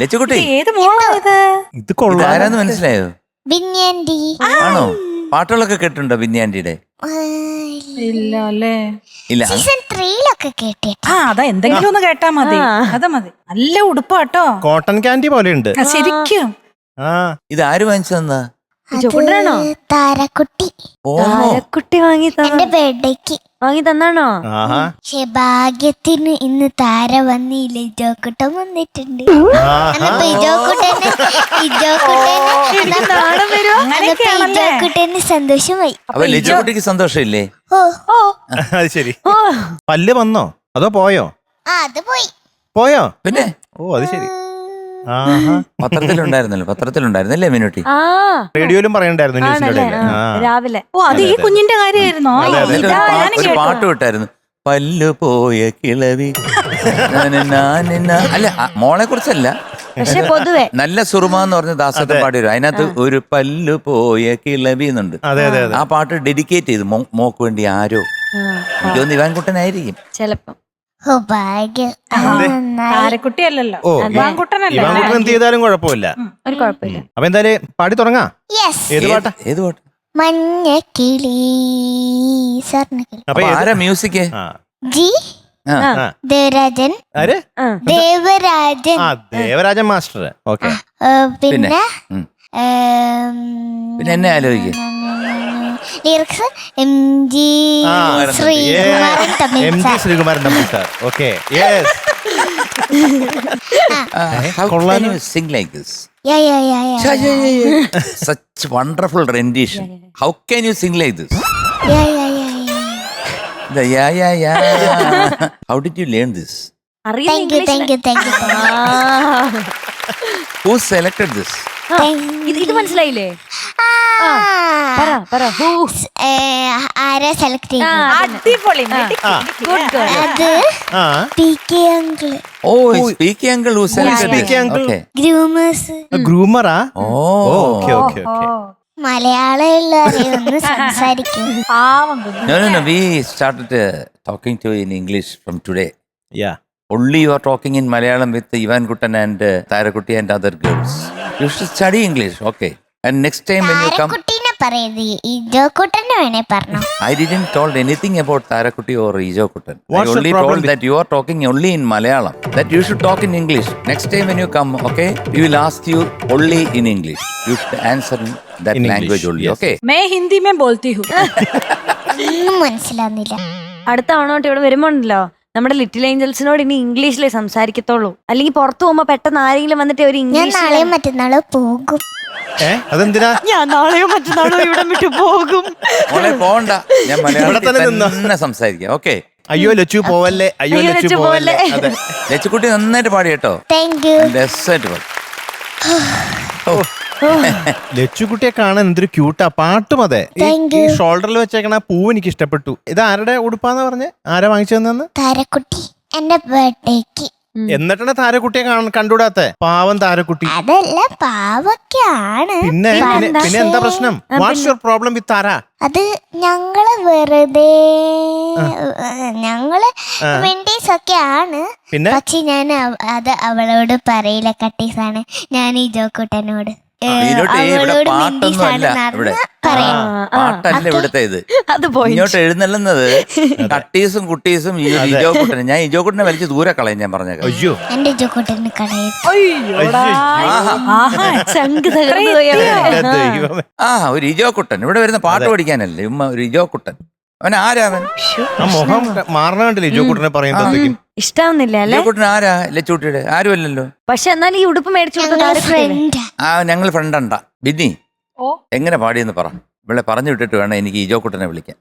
ലച്ചുകുട്ടി ഏത് മോളായത്? ഇത് കൊള്ളാം. ആരാന്ന് മനസ്സിലായോ? ബിന്യാൻഡി. ആണോ? പാട്ടുകളൊക്കെ കേട്ടിട്ടുണ്ടോ ബിന്യാൻഡിയുടെ? ഇല്ല അല്ലേ? ഇല്ല. സീസൺ 3 കേട്ടിട്ട്. അതാ എന്തെങ്കിലും ഒന്ന് കേട്ടാ മതി. അത് മതി. നല്ല ഉടുപ്പാട്ടോ. കോട്ടൺ ക്യാൻഡി പോലെ ഉണ്ട്. ശരിക്കും. ഇത് ആര് വാങ്ങിച്ചു തന്നാ? താരക്കുട്ടി. താരക്കുട്ടി വാങ്ങി എന്റെ ബർത്ത്ഡേക്ക് വാങ്ങി തന്നാണോ? പക്ഷെ ഭാഗ്യത്തിന് ഇന്ന് താര വന്നില്ല. ഇജോക്കുട്ടൻ വന്നിട്ടുണ്ട്. ഇജോക്കുട്ടന് സന്തോഷമായി. അപ്പൊ ലച്ചുകുട്ടിക്ക് സന്തോഷമില്ലേ? അത് ശരി. പല്ല് വന്നോ അതോ പോയോ? അത് പോയോ? പിന്നെ ഓ അത് ശരി. പത്രത്തിലുണ്ടായിരുന്നല്ലേ മിനുട്ടി? റേഡിയോയിലും പറയണ്ടായിരുന്നു ന്യൂസിലൂടെ. രാവിലെ. അത് ഈ കുഞ്ഞിന്റെ കാര്യമായിരുന്നോ? ഒരു പാട്ട് വിട്ടായിരുന്നു, പല്ലു പോയ കിളവി. അല്ല, മോളെ കുറിച്ചല്ല, പക്ഷെ പൊതുവെ നല്ല സുറുമ എന്ന് പറഞ്ഞ ദാസത്തെ പാടി വരും. അതിനകത്ത് ഒരു പല്ലു പോയ കിളവി എന്നുണ്ട്. ആ പാട്ട് ഡെഡിക്കേറ്റ് ചെയ്തു മോക്ക് വേണ്ടി ആരോ. ഇതൊന്ന് ഇവാൻകുട്ടനായിരിക്കും ചെലപ്പം. താരക്കുട്ടി അല്ലല്ലോ, ഇവാൻകുട്ടനല്ലേ? ഇവാൻകുട്ടൻ എന്ത് ചെയ്താലും കുഴപ്പമില്ല. ഒരു കുഴപ്പമില്ല. അപ്പൊ എന്തായാലും പാടി തുടങ്ങാം. ഏത് പാട്ടാ? ഏത് പാട്ട്? മഞ്ഞക്കിളി സ്വർണ്ണക്കിളി. അപ്പൊ ആരാ മ്യൂസിക്? ജി ദേവരാജൻ. ആര്? ദേവരാജൻ. ദേവരാജൻ മാസ്റ്റർ. ഓക്കെ. പിന്നെ പിന്നെ എന്നെ ആലോചിക്കും. ലിറിക്സ് എം ജി ശ്രീകുമാരൻ തമ്മിൽ sir. Okay. Yes. How can you sing like this? Such wonderful rendition. How can you sing like this? How did you learn this? Thank you. Who selected this? ഇത് മനസ്സിലായില്ലേ? ആരാ select അടിപൊളി. അത് PK uncle. Oh, it's PK uncle who selected this. Okay. ഗ്രൂമറാ? Oh. Okay. Malayalam സംസാരിക്കും. No. We started talking to you in English from today. Yeah. Only you are talking in Malayalam with Ivan Kuttan and Tharakutty and other girls. You should study English, okay? And next time when you come, I didn't told anything about Tharakutty or Ijo Kuttan. I only told that you are talking only in Malayalam. That you should talk in English. Next time when you come, okay? We will ask you only in English. You should answer in that in language English, only, yes. okay? मैं हिंदी में बोलती हूँ. മനസ്സിലാവുന്നില്ല. അടുത്ത തവണ ഇവിടെ വരുമ്പോണ്ടല്ലോ, നമ്മുടെ little ഏഞ്ചൽസിനോട് ഇനി ഇംഗ്ലീഷിലേ സംസാരിക്കത്തുള്ളൂ. അല്ലെങ്കിൽ പുറത്തു പോകുമ്പോ പെട്ടെന്ന് ആരെങ്കിലും വന്നിട്ട് ഒരു ഞാൻ ഇംഗ്ലീഷ്. നാളെയോ മറ്റന്നാളോ പോകും. അതെന്തിനാ? ഞാൻ നാളെയോ മറ്റന്നാളോ ഇവിടെ വിട്ടു പോകും. മോളെ പോണ്ട, ഞാൻ മലയാളത്തിൽ നിന്നോ? തന്നെ സംസാരിക്കാം, ഓക്കെ? അയ്യോ ലച്ചു പോവല്ലേ, അയ്യോ ലച്ചു പോവല്ലേ. അതെ, ലച്ചുകുട്ടി നന്നായിട്ട് പാടി കേട്ടോ. Thank you. രസമായിട്ട് പാടി. ലച്ചുകുട്ടിയെ കാണാൻ എന്തൊരു ക്യൂട്ടാ. പാട്ടും അതെ. ഈ ഷോൾഡറിൽ വെച്ചേക്കണ പൂവ് എനിക്ക് ഇഷ്ടപ്പെട്ടു. ഇത് ആരുടെ ഉടുപ്പാന്ന് പറഞ്ഞ്? ആരാ വാങ്ങിച്ചു തന്നെന്ന്? താരക്കുട്ടി. എന്റെ ബർത്ത്ഡേക്ക്. എന്നിട്ടാണ് താരക്കുട്ടിയെ കണ്ടുകൂടാത്തെ? പാവം താരക്കുട്ടി. അതല്ല, പാവൊക്കെയാണ്. പിന്നെ എന്താ പ്രശ്നം? വാട്ട്സ് യുവർ പ്രോബ്ലം വിത്ത് താര? അത് ഞങ്ങള് വെറുതെ വെണ്ടീസ് ഒക്കെ ആണ്. പക്ഷെ ഞാൻ അത് അവളോട് പറയില്ല. കട്ടീസാണ്. ഞാൻ ഈ ജോക്കൂട്ടനോട് പാട്ടല്ല ഇവിടുത്തെ ഇത്. ഇങ്ങോട്ട് എഴുന്നള്ളുന്നത് കട്ടീസും കുട്ടീസും ഇജോ കുട്ടനും. ഞാൻ ഇജോ കുട്ടനെ വലിച്ച് ദൂരെ കളയും. ഞാൻ പറഞ്ഞേക്കാം. അയ്യോ, എന്റെ ഇജോ കുട്ടന് കളയും. ഒരു ഇജോ കുട്ടൻ ഇവിടെ വരുന്ന പാട്ട് പഠിക്കാനല്ലേ ഒരു ഇജോ കുട്ടൻ. അവൻ ആരാവൻ? മുഖം മാറണ കണ്ടില്ലേ ഇജോ കുട്ടനെ പറയുമ്പോഴത്തേക്കും? ഇഷ്ടാവുന്നില്ല അല്ലേ? ഇജോ കുട്ടൻ ആരാ? ലച്ചൂട്ടിയുടെ ആരും അല്ലല്ലോ. പക്ഷെ എന്നാൽ ഈ ഉടുപ്പ് മേടിച്ചു ഞങ്ങൾ ഫ്രണ്ടാ. ബിന്നി എങ്ങനെ പാടിയെന്ന് പറ. ഇവിടെ പറഞ്ഞു വിട്ടിട്ട് വേണം എനിക്ക് ഇജോ കുട്ടനെ വിളിക്കാൻ.